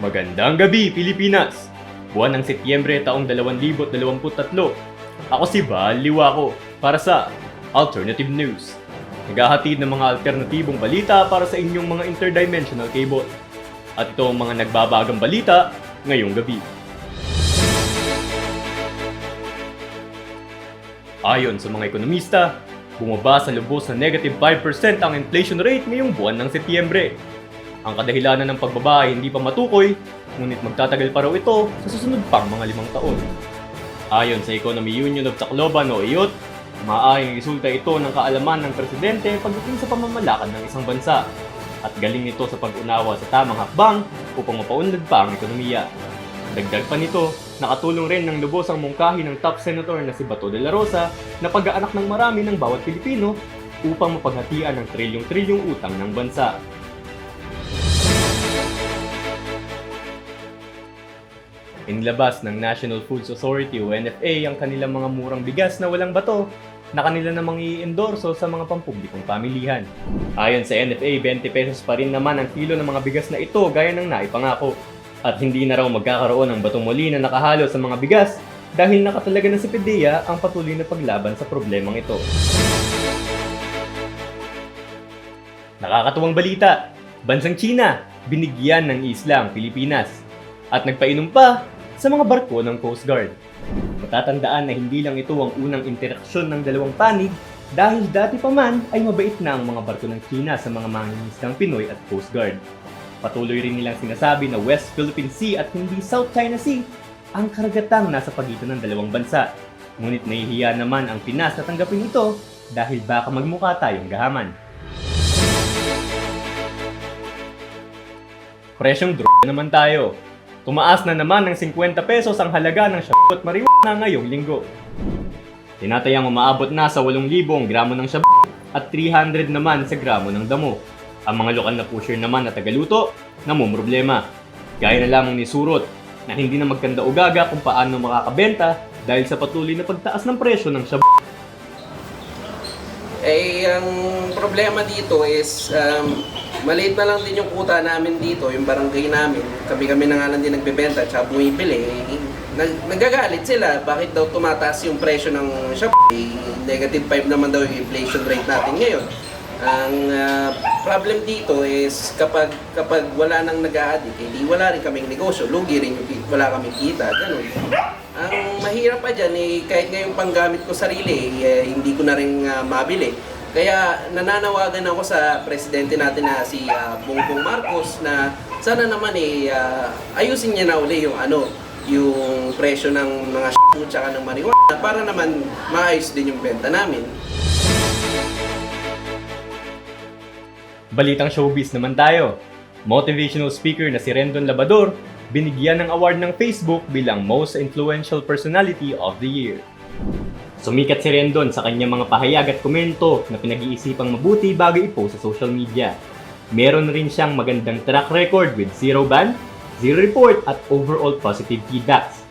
Magandang gabi, Pilipinas! Buwan ng Setyembre taong 2023. Ako si Val Liwaco para sa Alternative News. Naghahatid ng mga alternatibong balita para sa inyong mga interdimensional cable. At ito ang mga nagbabagang balita ngayong gabi. Ayon sa mga ekonomista, bumaba sa lubos na negative 5% ang inflation rate ngayong buwan ng Setyembre. Ang kadahilanan ng pagbaba ay hindi pa matukoy, ngunit magtatagal pa raw ito sa susunod pang mga 5 taon. Ayon sa Economy Union of Tacloban o IUT, maaaring resulta ito ng kaalaman ng presidente pagdating sa pamamalakad ng isang bansa at galing nito sa pag-unawa sa tamang hakbang upang mapaunlad pa ang ekonomiya. Dagdag pa nito, nakatulong rin ng lubos ang mungkahi ng top senator na si Bato de la Rosa na pag-aanak ng marami ng bawat Pilipino upang mapaghatian ng trilyong-trilyong utang ng bansa. Inilabas ng National Foods Authority o NFA ang kanilang mga murang bigas na walang bato na kanila namang i-endorso sa mga pampublikong pamilihan. Ayon sa NFA, 20 pesos pa rin naman ang kilo ng mga bigas na ito gaya ng naipangako. At hindi na raw magkakaroon ng batong muli na nakahalo sa mga bigas dahil nakatalaga na si PDEA ang patuloy na paglaban sa problemang ito. Nakakatuwang balita! Bansang China, binigyan ng isla ang Pilipinas. At nagpainom pa sa mga barko ng Coast Guard. Matatandaan na hindi lang ito ang unang interaksyon ng dalawang panig dahil dati pa man ay mabait na ang mga barko ng China sa mga mangingisdang Pinoy at Coast Guard. Patuloy rin nilang sinasabi na West Philippine Sea at hindi South China Sea ang karagatang nasa pagitan ng dalawang bansa. Ngunit nahihiya naman ang Pinas na tanggapin ito dahil baka magmukha tayong gahaman. Presyong droga naman tayo. Tumaas na naman ng 50 pesos ang halaga ng shabu at marijuana ngayong linggo. Tinatayang umaabot na sa 8,000 gramo ng shabu at 300 naman sa gramo ng damo. Ang mga lokal na pusher naman na tagaluto, namumroblema. Gaya na lamang ni Surot na hindi na magkanda o gaga kung paano makakabenta dahil sa patuloy na pagtaas ng presyo ng shabu. Ang problema dito is maliit na lang din yung kuta namin dito, yung barangay namin. Kami na nga lang din nagbebenta at saka bumibili. Nagagalit sila, bakit daw tumataas yung presyo ng shop? Negative 5 naman daw yung inflation rate natin ngayon. Ang problem dito is kapag wala nang nag-a-addict, hindi wala rin kaming negosyo, lugi rin yung wala kaming kita, ganun. Ang mahirap pa dyan, kahit ngayong panggamit ko sarili, hindi ko na rin mabili. Kaya nananawagan ako sa presidente natin na si Bongbong Marcos na sana naman ayusin niya na uli yung presyo ng mga shabu tsaka ng marijuana para naman maayos din yung benta namin. Balitang showbiz naman tayo. Motivational speaker na si Rendon Labador binigyan ng award ng Facebook bilang Most Influential Personality of the Year. Sumikat si Rendon sa kanyang mga pahayag at komento na pinag-iisipang mabuti bago i-post sa social media. Meron rin siyang magandang track record with 0 ban, 0 report at overall positive feedbacks.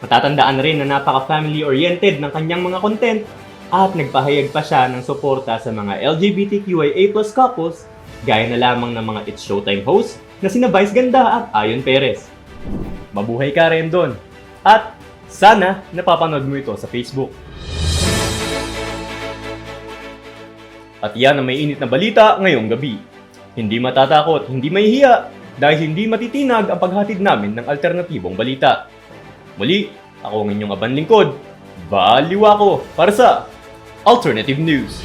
Matatandaan rin na napaka-family oriented ng kanyang mga content at nagpahayag pa siya ng suporta sa mga LGBTQIA+ couples gaya na lamang ng mga It's Showtime host na sina Vice Ganda at Ayon Perez. Mabuhay ka, Rendon! At sana napapanood mo ito sa Facebook. At yan ang may init na balita ngayong gabi. Hindi matatakot, hindi mahihiya dahil hindi matitinag ang paghatid namin ng alternatibong balita. Muli, ako ang inyong abanlingkod, Val Liwaco para sa Alternative News.